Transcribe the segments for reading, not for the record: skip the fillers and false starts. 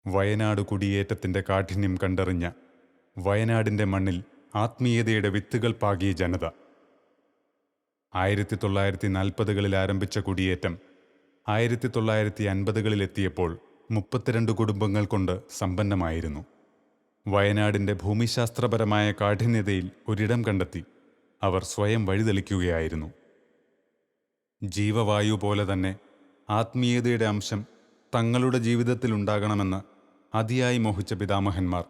വയനാട് കുടിയേറ്റത്തിൻ്റെ കാഠിന്യം കണ്ടറിഞ്ഞ വയനാടിൻ്റെ മണ്ണിൽ ആത്മീയതയുടെ വിത്തുകൾ പാകിയ ജനത. 1940കളിൽ ആരംഭിച്ച കുടിയേറ്റം 1950കളിലെത്തിയപ്പോൾ 32 കുടുംബങ്ങൾ കൊണ്ട് സമ്പന്നമായിരുന്നു. വയനാടിൻ്റെ ഭൂമിശാസ്ത്രപരമായ കാഠിന്യതയിൽ ഒരിടം കണ്ടെത്തി അവർ സ്വയം വഴിതെളിക്കുകയായിരുന്നു. ജീവവായു പോലെ തന്നെ ആത്മീയതയുടെ അംശം തങ്ങളുടെ ജീവിതത്തിലുണ്ടാകണമെന്ന് അതിയായി മോഹിച്ച പിതാമഹന്മാർ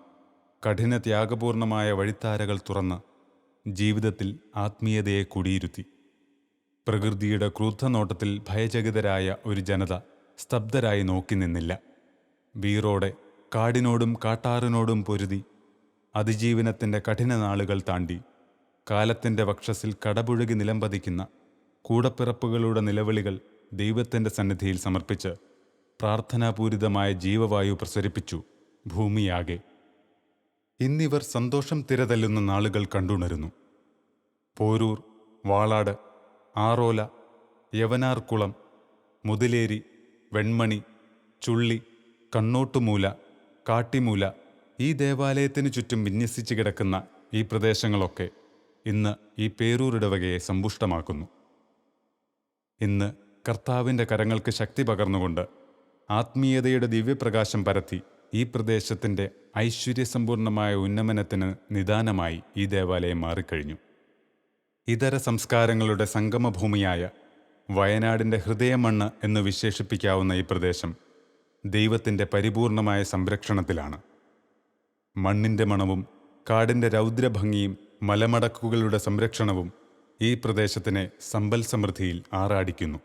കഠിന ത്യാഗപൂർണമായ വഴിത്താരകൾ തുറന്ന് ജീവിതത്തിൽ ആത്മീയതയെ കുടിയിരുത്തി. പ്രകൃതിയുടെ ക്രൂദ്ധനോട്ടത്തിൽ ഭയചകിതരായ ഒരു ജനത സ്തബ്ധരായി നോക്കി നിന്നില്ല. വീറോടെ കാടിനോടും കാട്ടാറിനോടും പൊരുതി അതിജീവനത്തിൻ്റെ കഠിന നാളുകൾ താണ്ടി കാലത്തിൻ്റെ വക്ഷസിൽ കടപുഴകി നിലംപതിക്കുന്ന കൂടപ്പിറപ്പുകളുടെ നിലവിളികൾ ദൈവത്തിൻ്റെ സന്നിധിയിൽ സമർപ്പിച്ച് പ്രാർത്ഥനാപൂരിതമായ ജീവവായു പ്രസരിപ്പിച്ചു ഭൂമിയാകെ. ഇന്നിവർ സന്തോഷം തിരതല്ലുന്ന നാളുകൾ കണ്ടുണരുന്നു. പോരൂർ, വാളാട്, ആറോല, യവനാർകുളം, മുതിലേരി, വെൺമണി, ചുള്ളി, കണ്ണോട്ടുമൂല, കാട്ടിമൂല, ഈ ദേവാലയത്തിനു ചുറ്റും വിന്യസിച്ച് കിടക്കുന്ന ഈ പ്രദേശങ്ങളൊക്കെ ഇന്ന് ഈ പേരൂർ ഇടവകയെ സമ്പുഷ്ടമാക്കുന്നു. ഇന്ന് കർത്താവിൻ്റെ കരങ്ങൾക്ക് ശക്തി പകർന്നുകൊണ്ട് ആത്മീയതയുടെ ദിവ്യപ്രകാശം പരത്തി ഈ പ്രദേശത്തിൻ്റെ ഐശ്വര്യസമ്പൂർണമായ ഉന്നമനത്തിന് നിദാനമായി ഈ ദേവാലയം മാറിക്കഴിഞ്ഞു. ഇതര സംസ്കാരങ്ങളുടെ സംഗമഭൂമിയായ വയനാടിൻ്റെ ഹൃദയമണ്ണ് എന്ന് വിശേഷിപ്പിക്കാവുന്ന ഈ പ്രദേശം ദൈവത്തിൻ്റെ പരിപൂർണമായ സംരക്ഷണത്തിലാണ്. മണ്ണിൻ്റെ മണവും കാടിൻ്റെ രൗദ്രഭംഗിയും മലമടക്കുകളുടെ സംരക്ഷണവും ഈ പ്രദേശത്തിനെ സമ്പൽ സമൃദ്ധിയിൽ ആറാടിക്കുന്നു.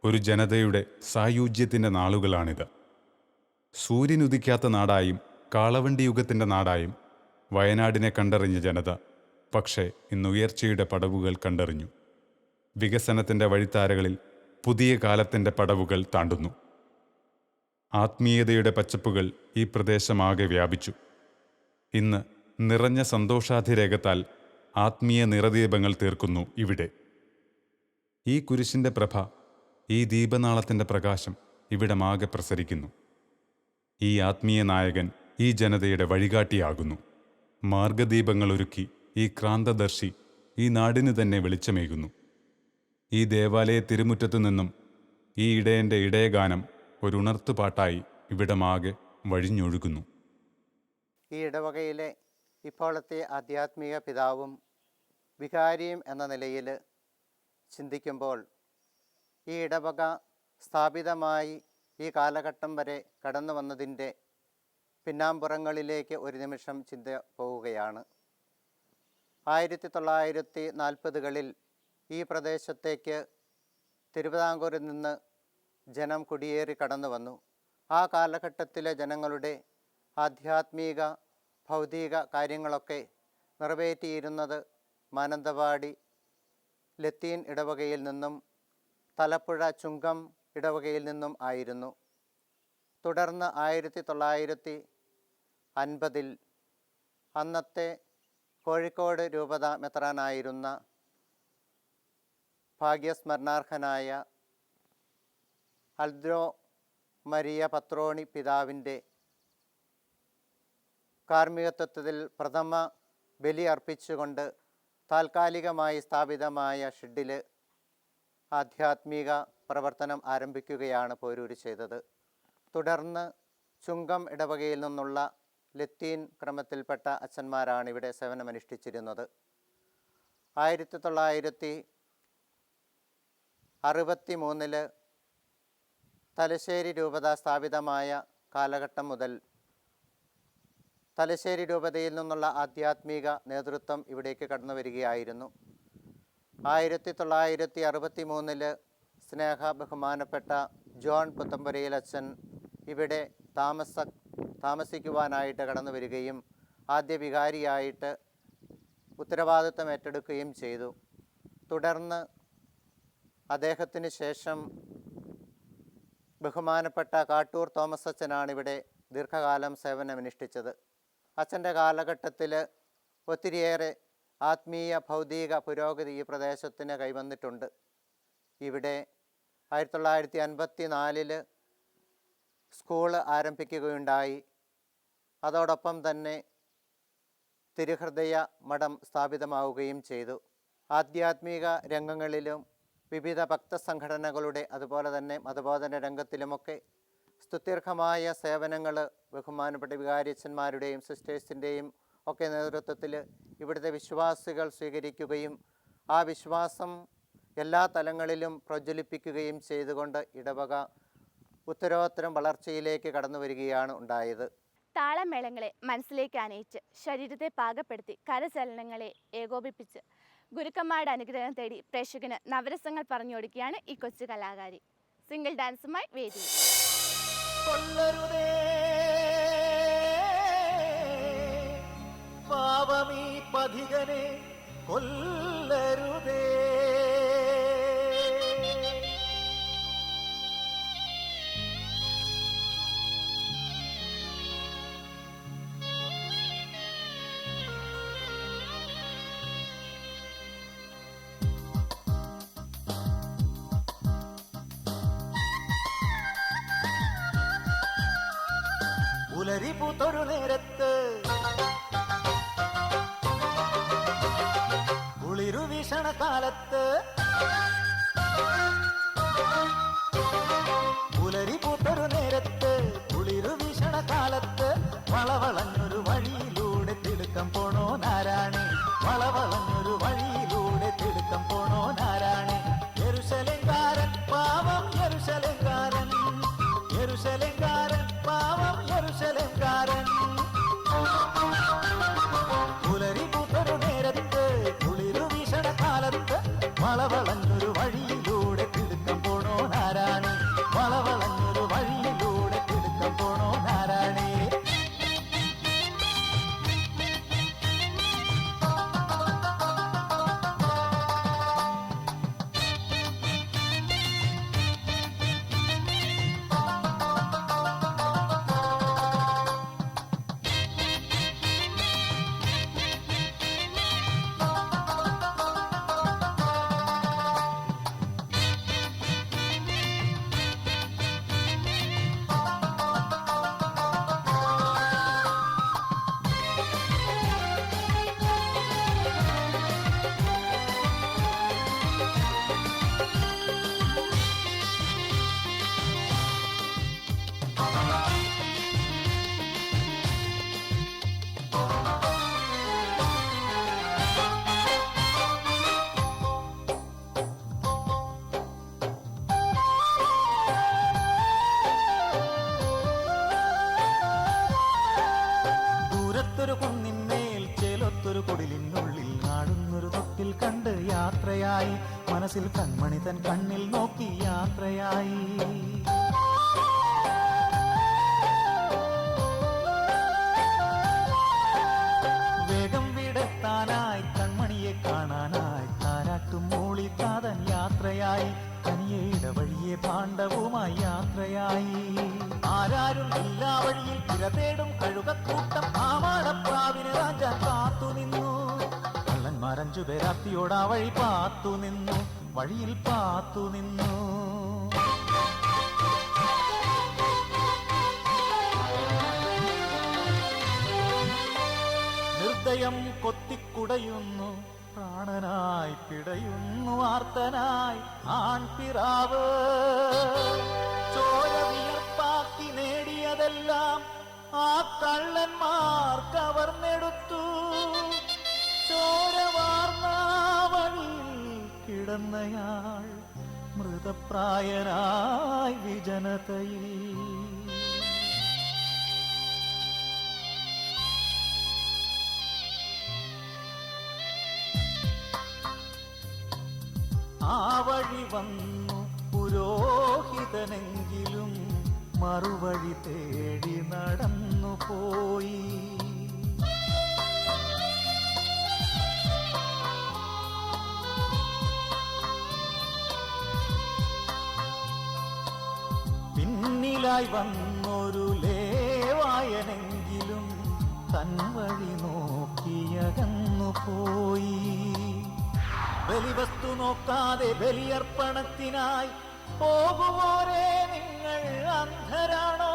ഒരു ജനതയുടെ സായുജ്യത്തിൻ്റെ നാളുകളാണിത്. സൂര്യനുദിക്കാത്ത നാടായും കാളവണ്ടി യുഗത്തിൻ്റെ നാടായും വയനാടിനെ കണ്ടറിഞ്ഞ ജനത പക്ഷേ ഇന്ന് ഉയർച്ചയുടെ പടവുകൾ കണ്ടറിഞ്ഞു. വികസനത്തിൻ്റെ വഴിത്താരകളിൽ പുതിയ കാലത്തിൻ്റെ പടവുകൾ താണ്ടുന്നു. ആത്മീയതയുടെ പച്ചപ്പുകൾ ഈ പ്രദേശമാകെ വ്യാപിച്ചു. ഇന്ന് നിറഞ്ഞ സന്തോഷാധിരേകത്താൽ ആത്മീയ നിറദീപങ്ങൾ തീർക്കുന്നു ഇവിടെ. ഈ കുരിശിൻ്റെ പ്രഭ, ഈ ദീപനാളത്തിൻ്റെ പ്രകാശം ഇവിടമാകെ പ്രസരിക്കുന്നു. ഈ ആത്മീയ നായകൻ ഈ ജനതയുടെ വഴികാട്ടിയാകുന്നു. മാർഗദീപങ്ങളൊരുക്കി ഈ ക്രാന്തദർശി ഈ നാടിനു തന്നെ വെളിച്ചമേകുന്നു. ഈ ദേവാലയ തിരുമുറ്റത്തു നിന്നും ഈ ഇടയൻ്റെ ഇടയഗാനം ഒരു ഉണർത്തുപാട്ടായി ഇവിടമാകെ വഴിഞ്ഞൊഴുകുന്നു. ഈ ഇടവകയിലെ ഇപ്പോഴത്തെ ആധ്യാത്മിക പിതാവും വികാരിയും എന്ന നിലയിൽ ചിന്തിക്കുമ്പോൾ ഈ ഇടവക സ്ഥാപിതമായി ഈ കാലഘട്ടം വരെ കടന്നു വന്നതിൻ്റെ പിന്നാമ്പുറങ്ങളിലേക്ക് ഒരു നിമിഷം ചിന്ത പോവുകയാണ്. 1940കളിൽ ഈ പ്രദേശത്തേക്ക് തിരുവിതാംകൂറിൽ നിന്ന് ജനം കുടിയേറി കടന്നു വന്നു. ആ കാലഘട്ടത്തിലെ ജനങ്ങളുടെ ആധ്യാത്മിക ഭൗതിക കാര്യങ്ങളൊക്കെ നിറവേറ്റിയിരുന്നത് മാനന്തവാടി ലത്തീൻ ഇടവകയിൽ നിന്നും തലപ്പുഴ ചുങ്കം ഇടവകയിൽ നിന്നും ആയിരുന്നു. തുടർന്ന് 1950 അന്നത്തെ കോഴിക്കോട് രൂപത മെത്രാനായിരുന്ന ഭാഗ്യസ്മരണാർഹനായ അൽദ്രോ മരിയ പത്രോണി പിതാവിൻ്റെ കാർമ്മികത്വത്തിൽ പ്രഥമ ബലി അർപ്പിച്ചുകൊണ്ട് താൽക്കാലികമായി സ്ഥാപിതമായ ഷെഡിൽ ആധ്യാത്മിക പ്രവർത്തനം ആരംഭിക്കുകയാണ് പോരൂർ ചെയ്തത്. തുടർന്ന് ചുങ്കം ഇടവകയിൽ നിന്നുള്ള ലത്തീൻ ക്രമത്തിൽപ്പെട്ട അച്ഛന്മാരാണ് ഇവിടെ സേവനമനുഷ്ഠിച്ചിരുന്നത്. 1963 തലശ്ശേരി രൂപത സ്ഥാപിതമായ കാലഘട്ടം മുതൽ തലശ്ശേരി രൂപതയിൽ നിന്നുള്ള ആധ്യാത്മിക നേതൃത്വം ഇവിടേക്ക് കടന്നു വരികയായിരുന്നു. 1963 സ്നേഹ ബഹുമാനപ്പെട്ട ജോൺ പുത്തമ്പുരയിൽ അച്ഛൻ ഇവിടെ താമസിക്കുവാനായിട്ട് കടന്നു വരികയും ആദ്യ വികാരിയായിട്ട് ഉത്തരവാദിത്വം ഏറ്റെടുക്കുകയും ചെയ്തു. തുടർന്ന് അദ്ദേഹത്തിന് ശേഷം ബഹുമാനപ്പെട്ട കാട്ടൂർ തോമസ് അച്ഛനാണ് ഇവിടെ ദീർഘകാലം സേവനമനുഷ്ഠിച്ചത്. അച്ഛൻ്റെ കാലഘട്ടത്തിൽ ഒത്തിരിയേറെ ആത്മീയ ഭൗതിക പുരോഗതി ഈ പ്രദേശത്തിന് കൈവന്നിട്ടുണ്ട്. ഇവിടെ 1954 സ്കൂൾ ആരംഭിക്കുകയുണ്ടായി. അതോടൊപ്പം തന്നെ തിരുഹൃദയ മഠം സ്ഥാപിതമാവുകയും ചെയ്തു. ആധ്യാത്മിക രംഗങ്ങളിലും വിവിധ ഭക്തസംഘടനകളുടെ അതുപോലെ തന്നെ മതബോധന രംഗത്തിലുമൊക്കെ സ്തുത്യർഹമായ സേവനങ്ങൾ ബഹുമാനപ്പെട്ട വികാരിയച്ചന്മാരുടെയും സിസ്റ്റേഴ്സിൻ്റെയും ഒക്കെ നേതൃത്വത്തിൽ ഇവിടുത്തെ വിശ്വാസികൾ സ്വീകരിക്കുകയും ആ വിശ്വാസം എല്ലാ തലങ്ങളിലും പ്രജ്വലിപ്പിക്കുകയും ചെയ്തുകൊണ്ട് ഇടവക ഉത്തരോത്തരം വളർച്ചയിലേക്ക് കടന്നു വരികയാണ് ഉണ്ടായത്. താളമേളങ്ങളെ മനസ്സിലേക്ക് അനയിച്ച് ശരീരത്തെ പാകപ്പെടുത്തി കരചലനങ്ങളെ ഏകോപിപ്പിച്ച് ഗുരുക്കന്മാരുടെ അനുഗ്രഹം തേടി പ്രേക്ഷകന് നവരസങ്ങൾ പറഞ്ഞു കൊടുക്കുകയാണ് ഈ കൊച്ചു കലാകാരി. സിംഗിൾ ഡാൻസുമായി വേദി. പാവമീ പഥികനെ കൊല്ലരുതേ, പുലരി പൂത്തൊരു നേരത്ത് കുളിരു വീശണ കാലത്ത്, പുലരി പൂത്തൊരു നേരത്ത് കുളിരു വീശണ കാലത്ത്, വളവളഞ്ഞൊരു വഴിയിലൂടെ തിടുക്കം പോണോ നാരായണി, വളവളഞ്ഞൊരു വഴിയിലൂടെ തിടുക്കം പോണോ നാരായണി. യെരുശലേംകാരൻ പാവം യെരുശലേംകാരൻ, യെരുശലേംകാരൻ പാവം യെരുശലേംകാരൻ. പുലരി പൂത്തൊരു നേരത്ത് കുളിരു വീശണ കാലത്ത്, വളവളഞ്ഞൊരു വഴിയിലൂടെ തിടുക്കം പോണോ നാരായണി, വളവളഞ്ഞൊരു വഴിയിലൂടെ തിടുക്കം പോണോ നാരായണി. ദൂരത്തൊരു കുന്നിന്മേൽ ചേലൊത്തൊരു കൊടിലിനുള്ളിൽ നാടുന്നൊരു തൊട്ടിൽ കണ്ട് യാത്രയായി, മനസ്സിൽ കൺമണി തൻ കണ്ണിൽ നോക്കി യാത്രയായി. വേഗം വിടത്താനായി കൺമണിയെ കാണാനായി താരാട്ടും മൂളി താതൻ യാത്രയായി, തനിയെ ഇടവഴിയെ ഭാണ്ഡവുമായി യാത്രയായി. ആരാരും എല്ലാ വഴിയിൽ തിരതേടും കഴുകക്കൂട്ടം ആമാടപ്രാവിന് രാജ കാത്തു നിന്നു. കള്ളന്മാരഞ്ചു പേരാത്തിയോട് ആ വഴി പാത്തു നിന്നു, വഴിയിൽ പാത്തു നിന്നു. നിർദ്ദയം കൊത്തിക്കുടയുന്നു, പ്രാണനായി പിടയുന്നു ആർത്തനായി ആൺപിറാവ്. ചോര വിയർപ്പാക്കി നേടിയതെല്ലാം ആ കള്ളന്മാർ കവർന്നെടുത്തു. ചോര വാർന്ന വഴിയിൽ കിടന്നയാൾ മൃതപ്രായനായി വിജനതയിൽ. ആ വഴി വന്നു പുരോഹിതനെങ്കിലും മറുവഴി തേടി നടന്നു പോയി. പിന്നിലായി വന്നൊരു ലേവായനെങ്കിലും തൻ വഴി നോക്കിയകന്നു പോയി. ബലിവസ്തു നോക്കാതെ ബലിയർപ്പണത്തിനായി പോകുവോരേ നിങ്ങൾ അന്ധരാണോ?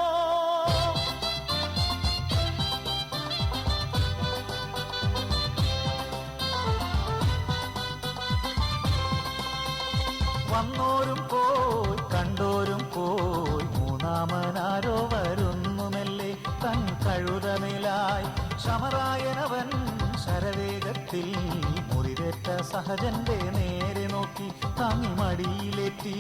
നേരത്തിൽ മുറിവേറ്റ സഹജന്റെ നേരെ നോക്കി താങ്ങി മടിയിലേറ്റി.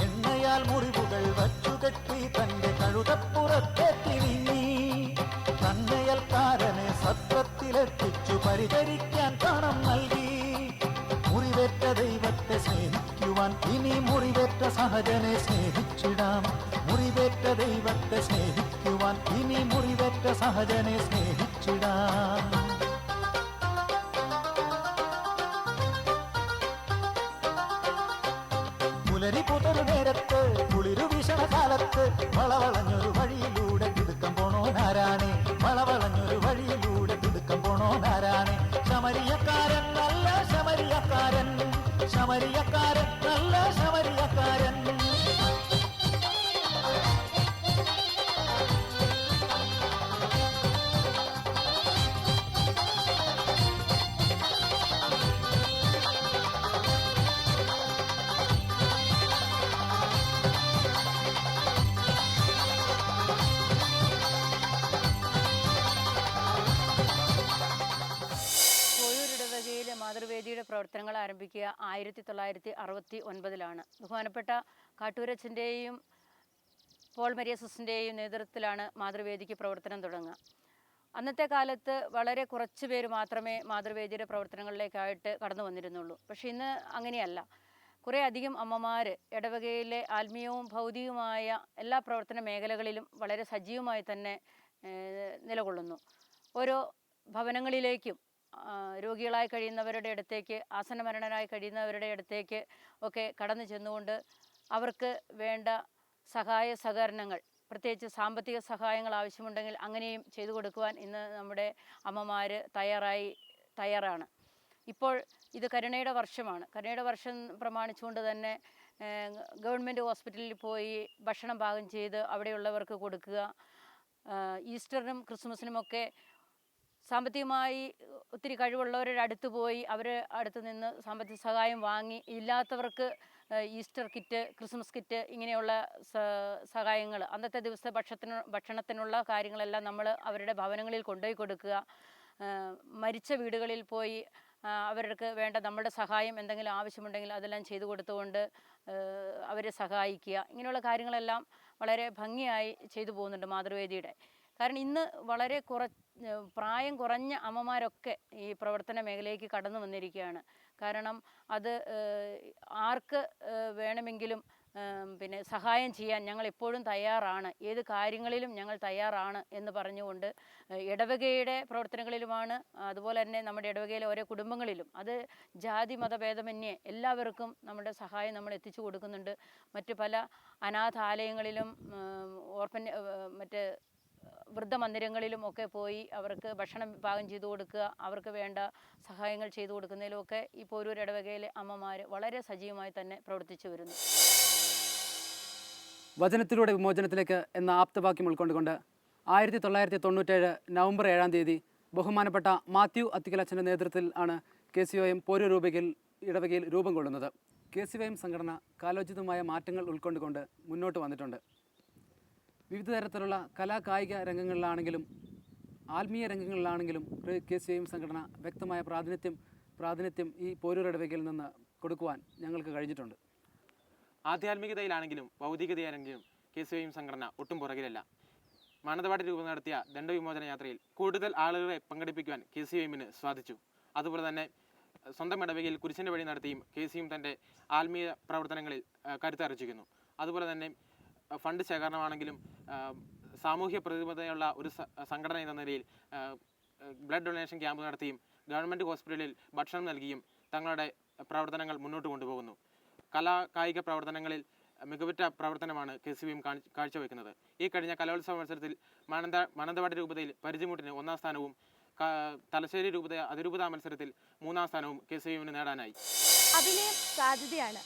എണ്ണയാൽ മുറിവുകൾ വച്ചുകെട്ടി തന്റെ കഴുതപ്പുറത്തേറ്റി നീങ്ങി. തന്നയൽക്കാരനെ സത്രത്തിലെത്തിച്ചു പരിചരിക്കാൻ പണം നൽകി. മുറിവേറ്റ ദൈവത്തെ സ്നേഹിക്കുവാൻ ഇനി മുറിവേറ്റ സഹജനെ സ്നേഹിച്ചിടാം. മുറിവേറ്റ ദൈവത്തെ സ്നേഹിക്കുവാൻ ഇനി മുറിവേറ്റ സഹജനെ സ്നേഹിച്ചിടാം. പുലരി പുതറു നേരത്ത് കുളിരു വീശണ കാലത്ത് വളവളഞ്ഞൊരു വഴിയിലൂടെ തിടുക്കം പോണോനാരാണേ. വളവളഞ്ഞൊരു വഴിയിലൂടെ തിടുക്കം പോണോനാരാണേ. ശമരിയക്കാരൻ നല്ല ശമരിയക്കാരൻ, ശമരിയക്കാരൻ നല്ല ശമരിയക്കാരൻ. പോരൂരിടവകയിലെ മാതൃവേദിയുടെ പ്രവർത്തനങ്ങൾ ആരംഭിക്കുക 1969 ബഹുമാനപ്പെട്ട കാട്ടൂരച്ചൻ്റെയും പോൾ മരിയസിൻ്റെയും നേതൃത്വത്തിലാണ് മാതൃവേദിക്ക് പ്രവർത്തനം തുടങ്ങുക. അന്നത്തെ കാലത്ത് വളരെ കുറച്ച് പേര് മാത്രമേ മാതൃവേദിയുടെ പ്രവർത്തനങ്ങളിലേക്കായിട്ട് കടന്നു വന്നിരുന്നുള്ളൂ. പക്ഷേ ഇന്ന് അങ്ങനെയല്ല. കുറേ അധികം അമ്മമാർ ഇടവകയിലെ ആത്മീയവും ഭൗതികവുമായ എല്ലാ പ്രവർത്തന മേഖലകളിലും വളരെ സജീവമായി തന്നെ നിലകൊള്ളുന്നു. ഓരോ ഭവനങ്ങളിലേക്കും രോഗികളായി കഴിയുന്നവരുടെ അടുത്തേക്ക്, ആസന്നമരണരായി കഴിയുന്നവരുടെ അടുത്തേക്ക് ഒക്കെ കടന്നു ചെന്നുകൊണ്ട് അവർക്ക് വേണ്ട സഹായ സഹകരണങ്ങൾ, പ്രത്യേകിച്ച് സാമ്പത്തിക സഹായങ്ങൾ ആവശ്യമുണ്ടെങ്കിൽ അങ്ങനെയും ചെയ്തു കൊടുക്കുവാൻ ഇന്ന് നമ്മുടെ അമ്മമാർ തയ്യാറാണ്. ഇപ്പോൾ ഇത് കരുണയുടെ വർഷമാണ്. കരുണയുടെ വർഷം പ്രമാണിച്ചുകൊണ്ട് തന്നെ ഗവൺമെൻറ് ഹോസ്പിറ്റലിൽ പോയി ഭക്ഷണം പാകം ചെയ്ത് അവിടെയുള്ളവർക്ക് കൊടുക്കുക. ഈസ്റ്ററിനും ക്രിസ്മസിനുമൊക്കെ സാമ്പത്തികമായി ഒത്തിരി കഴിവുള്ളവരുടെ അടുത്ത് പോയി അവരുടെ അടുത്ത് നിന്ന് സാമ്പത്തിക സഹായം വാങ്ങി, ഇല്ലാത്തവർക്ക് ഈസ്റ്റർ കിറ്റ്, ക്രിസ്മസ് കിറ്റ് ഇങ്ങനെയുള്ള സഹായങ്ങൾ, അന്നത്തെ ദിവസത്തെ ഭക്ഷണത്തിനുള്ള കാര്യങ്ങളെല്ലാം നമ്മൾ അവരുടെ ഭവനങ്ങളിൽ കൊണ്ടുപോയി കൊടുക്കുക. മരിച്ച വീടുകളിൽ പോയി അവർക്ക് വേണ്ട നമ്മുടെ സഹായം എന്തെങ്കിലും ആവശ്യമുണ്ടെങ്കിൽ അതെല്ലാം ചെയ്തു കൊടുത്തുകൊണ്ട് അവരെ സഹായിക്കുക. ഇങ്ങനെയുള്ള കാര്യങ്ങളെല്ലാം വളരെ ഭംഗിയായി ചെയ്തു പോകുന്നുണ്ട് മാതൃവേദിയുടെ. കാരണം ഇന്ന് വളരെ പ്രായം കുറഞ്ഞ അമ്മമാരൊക്കെ ഈ പ്രവർത്തന മേഖലയ്ക്ക് കടന്നു വന്നിരിക്കുകയാണ്. കാരണം അത് ആർക്ക് വേണമെങ്കിലും സഹായം ചെയ്യാൻ ഞങ്ങൾ എപ്പോഴും തയ്യാറാണ്, ഏത് കാര്യങ്ങളിലും ഞങ്ങൾ തയ്യാറാണ് എന്ന് പറഞ്ഞുകൊണ്ട് ഇടവകയുടെ പ്രവർത്തനങ്ങളിലുമാണ്, അതുപോലെ തന്നെ നമ്മുടെ ഇടവകയിലെ ഓരോ കുടുംബങ്ങളിലും, അത് ജാതി മതഭേദമന്യേ എല്ലാവർക്കും നമ്മുടെ സഹായം നമ്മൾ എത്തിച്ചു കൊടുക്കുന്നുണ്ട്. മറ്റു പല അനാഥാലയങ്ങളിലും മറ്റ് വൃദ്ധമന്ദിരങ്ങളിലും ഒക്കെ പോയി അവർക്ക് ഭക്ഷണം പാകം ചെയ്തു കൊടുക്കുക, അവർക്ക് വേണ്ട സഹായങ്ങൾ ചെയ്തു കൊടുക്കുന്നതിലുമൊക്കെ ഈ പോരൂർ ഇടവകയിലെ അമ്മമാർ വളരെ സജീവമായി തന്നെ പ്രവർത്തിച്ചു വരുന്നു. വചനത്തിലൂടെ വിമോചനത്തിലേക്ക് എന്ന ആപ്തവാക്യം ഉൾക്കൊണ്ടുകൊണ്ട് 1997 നവംബർ 7 ബഹുമാനപ്പെട്ട മാത്യു അത്തിക്കലച്ചൻ്റെ നേതൃത്വത്തിൽ ആണ് KCOM പോരൂർ ഇടവകയിൽ രൂപം കൊള്ളുന്നത്. KCOM സംഘടന കാലോചിതമായ മാറ്റങ്ങൾ ഉൾക്കൊണ്ടുകൊണ്ട് മുന്നോട്ട് വന്നിട്ടുണ്ട്. വിവിധ തരത്തിലുള്ള കലാകായിക രംഗങ്ങളിലാണെങ്കിലും ആത്മീയ രംഗങ്ങളിലാണെങ്കിലും KCOM സംഘടന വ്യക്തമായ പ്രാതിനിധ്യം ഈ പോരൂർ ഇടവകയിൽ നിന്ന് കൊടുക്കുവാൻ ഞങ്ങൾക്ക് കഴിഞ്ഞിട്ടുണ്ട്. ആധ്യാത്മികതയിലാണെങ്കിലും ഭൗതികതയിലാണെങ്കിലും KCOM സംഘടന ഒട്ടും പുറകിലല്ല. മാനന്തവാടി രൂപം നടത്തിയ ദണ്ഡവിമോചന യാത്രയിൽ കൂടുതൽ ആളുകളെ പങ്കെടുപ്പിക്കുവാൻ KCOM സാധിച്ചു. അതുപോലെ തന്നെ സ്വന്തം ഇടവകയിൽ കുരിശിൻ്റെ വഴി നടത്തിയും KCOM തൻ്റെ ആത്മീയ പ്രവർത്തനങ്ങളിൽ കരുത്തർജിക്കുന്നു. അതുപോലെ തന്നെ ഫണ്ട് ശേഖരണമാണെങ്കിലും സാമൂഹ്യ പ്രതിബദ്ധതയുള്ള ഒരു സംഘടന എന്ന നിലയിൽ ബ്ലഡ് ഡൊണേഷൻ ക്യാമ്പ് നടത്തിയും ഗവൺമെൻറ് ഹോസ്പിറ്റലിൽ ഭക്ഷണം നൽകിയും തങ്ങളുടെ പ്രവർത്തനങ്ങൾ മുന്നോട്ട് കൊണ്ടുപോകുന്നു. കായിക പ്രവർത്തനങ്ങളിൽ മികവുറ്റ പ്രവർത്തനമാണ് KCOM കാഴ്ചവെക്കുന്നത്. ഈ കഴിഞ്ഞ കലോത്സവ മത്സരത്തിൽ മാനന്തവാടി രൂപതയിൽ പരിചമുട്ടിന് 1ാം സ്ഥാനവും തലശ്ശേരി അതിരൂപതാ മത്സരത്തിൽ 3ാം സ്ഥാനവും KCOM നേടാനായി. അഭിനയം സാധ്യതയാണ്.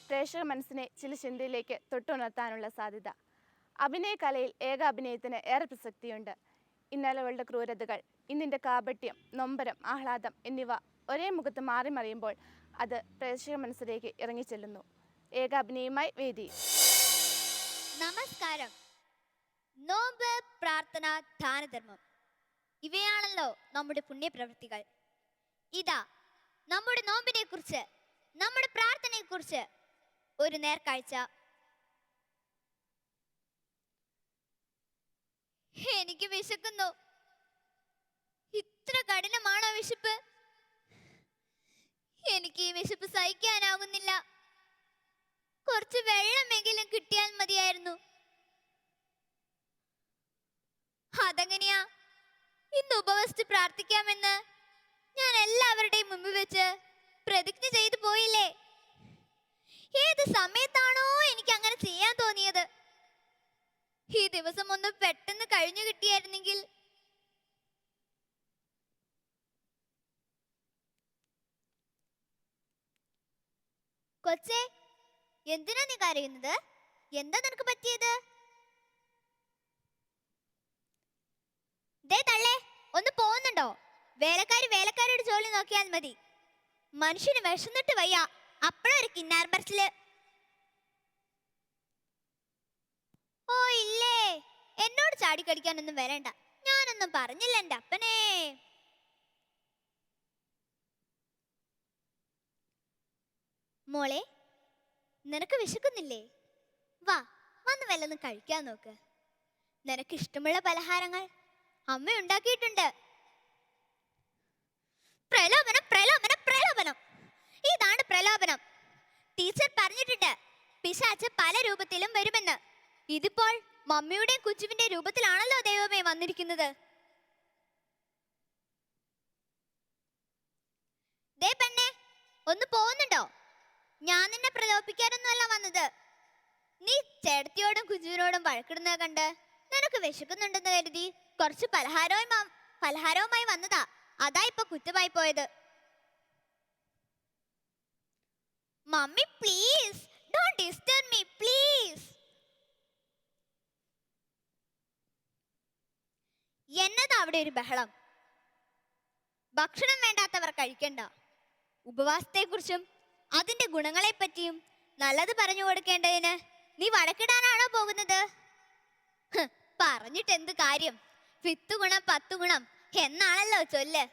പ്രേക്ഷക മനസ്സിനെ ചില ചിന്തയിലേക്ക് തൊട്ടുണർത്താനുള്ള സാധ്യത. അഭിനയ കലയിൽ ഏക അഭിനയത്തിന് ഏറെ പ്രസക്തിയുണ്ട്. ഇന്നലകളുടെ ക്രൂരതകൾ, ഇന്നിൻ്റെ കാപട്യം, നൊമ്പരം, ആഹ്ലാദം എന്നിവ ഒരേ മുഖത്ത് മാറി മറിയുമ്പോൾ അത് പ്രേക്ഷക മനസ്സിലേക്ക് ഇറങ്ങിച്ചെല്ലുന്നു. ഏക അഭിനയമായി വേദി. നമസ്കാരം. നോമ്പ്, പ്രാർത്ഥന, ദാനധർമ്മം ഇവയാണല്ലോ നമ്മുടെ പുണ്യപ്രവൃത്തികൾ. ഇതാ നമ്മുടെ നോമ്പിനെ കുറിച്ച്, നമ്മുടെ പ്രാർത്ഥനയെ കുറിച്ച് ഒരു നേർക്കാഴ്ച. എനിക്ക് വിശക്കുന്നു. ഇത്ര കഠിനമാണോ വിശപ്പ്? എനിക്ക് ഈ വിശപ്പ് സഹിക്കാനാകുന്നില്ല. കുറച്ച് വെള്ളമെങ്കിലും കിട്ടിയാൽ മതിയായിരുന്നു. അതെങ്ങനെയാ? ഇന്ന് ഉപവസിച്ച് പ്രാർത്ഥിക്കാമെന്ന് ഞാൻ എല്ലാവരുടെയും മുമ്പിൽ വെച്ച് പ്രതിജ്ഞ ചെയ്തു പോയില്ലേ? ഏത് സമയത്താണോ എനിക്ക് അങ്ങനെ ചെയ്യാൻ തോന്നിയത്? ഈ ദിവസം ഒന്ന് പെട്ടെന്ന് കഴിഞ്ഞു കിട്ടിയായിരുന്നെങ്കിൽ. കൊച്ചേ, എന്തിനാ നീ കരയുന്നത്? എന്താ നിനക്ക് പറ്റിയത്? ദേ തള്ളേ, ഒന്ന് പോകുന്നുണ്ടോ? വേലക്കാരോട് ജോലി നോക്കിയാൽ മതി. മനുഷ്യന് വിശന്നിട്ട് വയ്യ, അപ്പഴൊരു കിന്നാർ പറച്ചില്. ഓ ഇല്ലേ, എന്നോട് ചാടിക്കടിക്കാനൊന്നും വരണ്ട. ഞാനൊന്നും പറഞ്ഞില്ല എൻ്റെ അപ്പനെ. മോളെ, നിനക്ക് വിശക്കുന്നില്ലേ? വാ, വന്ന് വല്ലതും കഴിക്കാൻ നോക്ക്. നിനക്ക് ഇഷ്ടമുള്ള പലഹാരങ്ങൾ അമ്മ ഉണ്ടാക്കിയിട്ടുണ്ട്. പ്രലോഭനം, പ്രലോഭനം, പ്രലോഭനം. ഇതാണ് പ്രലോഭനം. ടീച്ചർ പറഞ്ഞിട്ടുണ്ട്, പിശാച് പല രൂപത്തിലും വരുമെന്ന്. ഇതിപ്പോൾ മമ്മിയുടെയും കുച്ചുവിന്റെ രൂപത്തിലാണല്ലോ ദൈവമേ വന്നിരിക്കുന്നത്. ദേ പെണ്ണെ, ഒന്ന് പോകുന്നുണ്ടോ? ഞാൻ നിന്നെ പ്രലോഭിപ്പിക്കാനൊന്നുമല്ല വന്നത്. നീ ചേട്ടത്തിയോടും കുജുവിനോടും വഴക്കിടുന്നത് കണ്ട് നിനക്ക് വിശക്കുന്നുണ്ടെന്ന് കരുതി കുറച്ച് പലഹാരവുമായി വന്നതാ. അതാ ഇപ്പൊ കുറ്റമായി പോയത്. Mummy please, don't disturb me please. എന്നതാ അവിടെ ഒരു ബഹളം? ഭക്ഷണം വേണ്ടാത്തവർ കഴിക്കണ്ട. ഉപവാസത്തെക്കുറിച്ചും അതിന്റെ ഗുണങ്ങളെ പറ്റിയും നല്ലത് പറഞ്ഞു കൊടുക്കേണ്ടതിന് നീ വഴക്കിടാനാണോ പോകുന്നത്? പറഞ്ഞിട്ട് എന്ത് കാര്യം? 5 ഗുണം 10 ഗുണം എന്നാണല്ലോ ചൊല്ല്.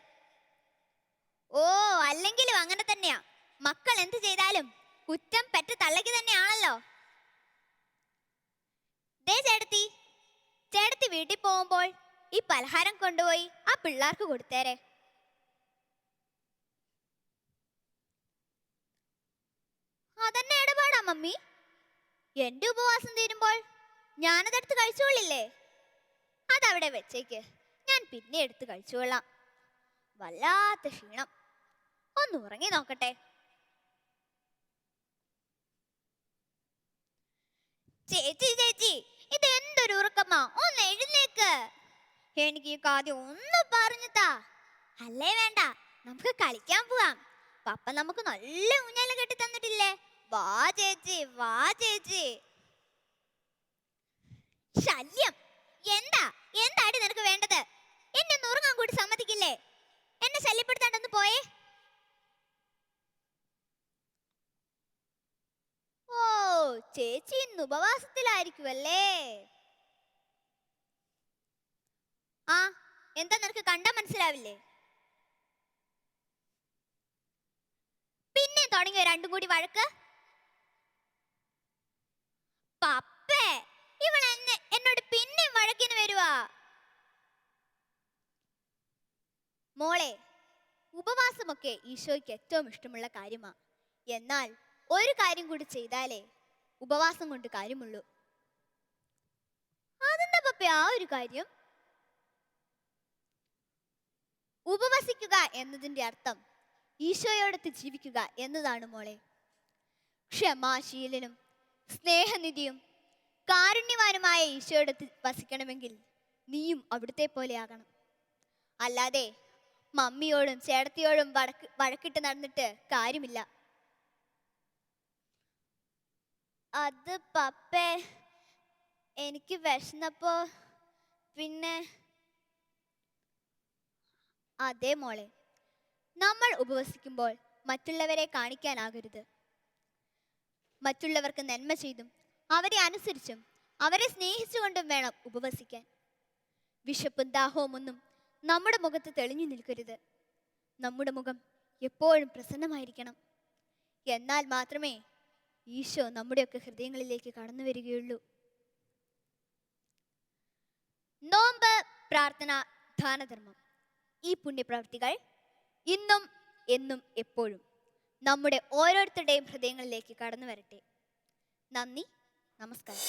ഓ, അല്ലെങ്കിലും അങ്ങനെ തന്നെയാ. മക്കൾ എന്ത് ചെയ്താലും കുറ്റം പെറ്റ തള്ളയ്ക്ക് തന്നെയാണല്ലോ. ദേ ചേട്ടത്തി വീട്ടിൽ പോകുമ്പോൾ ഈ പലഹാരം കൊണ്ടുപോയി ആ പിള്ളേർക്ക് കൊടുത്തേരെ. അതന്നെ ഇടപാടാ മമ്മി. എന്റെ ഉപവാസം തീരുമ്പോൾ ഞാനതെടുത്ത് കഴിച്ചോളില്ലേ? അതവിടെ വെച്ചേക്ക്, ഞാൻ പിന്നെ എടുത്ത് കഴിച്ചോളാം. വല്ലാത്ത ക്ഷീണം, ഒന്ന് ഉറങ്ങി നോക്കട്ടെ. ചേച്ചി, ഇത് എന്തൊരു ഉറക്കമാ? ഒന്ന് എഴുന്നേക്ക്. എനിക്ക് ഈ കാര്യം ഒന്ന് പറഞ്ഞുതാ. അല്ലേ വേണ്ട, നമുക്ക് കളിക്കാൻ പോവാം. പപ്പ നമുക്ക് നല്ല ഊഞ്ഞാല കെട്ടി തന്നിട്ടില്ലേ? വാ ചേച്ചി, വാ ചേച്ചി. ശല്യം. എന്താടി നിനക്ക് വേണ്ടത്? എന്നെ ഒന്ന് ഉറങ്ങാൻ കൂടി സമ്മതിക്കില്ലേ? എന്നെ ശല്യപ്പെടുത്താണ്ടൊന്ന് പോയേ. ഓ, ചേച്ചി ഇന്ന് ഉപവാസത്തിലായിരിക്കുമല്ലേ? ആ, എന്താ നിനക്ക് കണ്ടാ മനസ്സിലാവില്ലേ? പിന്നെ തുടങ്ങിയോ രണ്ടും കൂടി വഴക്ക്? പപ്പേ, ഇവൾ എന്നോട് പിന്നെ വഴക്കിന് വരുവാ. മോളെ, ഉപവാസമൊക്കെ ഈശോയ്ക്ക് ഏറ്റവും ഇഷ്ടമുള്ള കാര്യമാ. എന്നാൽ ഒരു കാര്യം കൂടി ചെയ്താലേ ഉപവാസം കൊണ്ട് കാര്യമുള്ളൂ. അതെന്താ പപ്പേ ആ ഒരു കാര്യം? ഉപവസിക്കുക എന്നതിൻ്റെ അർത്ഥം ഈശോയോടൊത്ത് ജീവിക്കുക എന്നതാണ് മോളെ. ക്ഷമാശീലനും സ്നേഹനിധിയും കാരുണ്യവാനുമായ ഈശോയോടൊത്ത് വസിക്കണമെങ്കിൽ നീയും അവിടുത്തെ പോലെയാകണം. അല്ലാതെ മമ്മിയോടും ചേട്ടത്തിയോടും വഴക്കിട്ട് നടന്നിട്ട് കാര്യമില്ല. അത് പപ്പേ, എനിക്ക് വിശന്നപ്പോ പിന്നെ. അതേ മോളെ, നമ്മൾ ഉപവസിക്കുമ്പോൾ മറ്റുള്ളവരെ കാണിക്കാനാകരുത്. മറ്റുള്ളവർക്ക് നന്മ ചെയ്തും അവരെ അനുസരിച്ചും അവരെ സ്നേഹിച്ചുകൊണ്ടും വേണം ഉപവസിക്കാൻ. വിശപ്പും ദാഹവും ഒന്നും നമ്മുടെ മുഖത്ത് തെളിഞ്ഞു നിൽക്കരുത്. നമ്മുടെ മുഖം എപ്പോഴും പ്രസന്നമായിരിക്കണം. എന്നാൽ മാത്രമേ ഈശോ നമ്മുടെയൊക്കെ ഹൃദയങ്ങളിലേക്ക് കടന്നു വരികയുള്ളൂ. നോമ്പ്, പ്രാർത്ഥന, ദാനധർമ്മം, ഈ പുണ്യപ്രവൃത്തികൾ ഇന്നും എന്നും എപ്പോഴും നമ്മുടെ ഓരോരുത്തരുടെയും ഹൃദയങ്ങളിലേക്ക് കടന്നു വരട്ടെ. നന്ദി, നമസ്കാരം.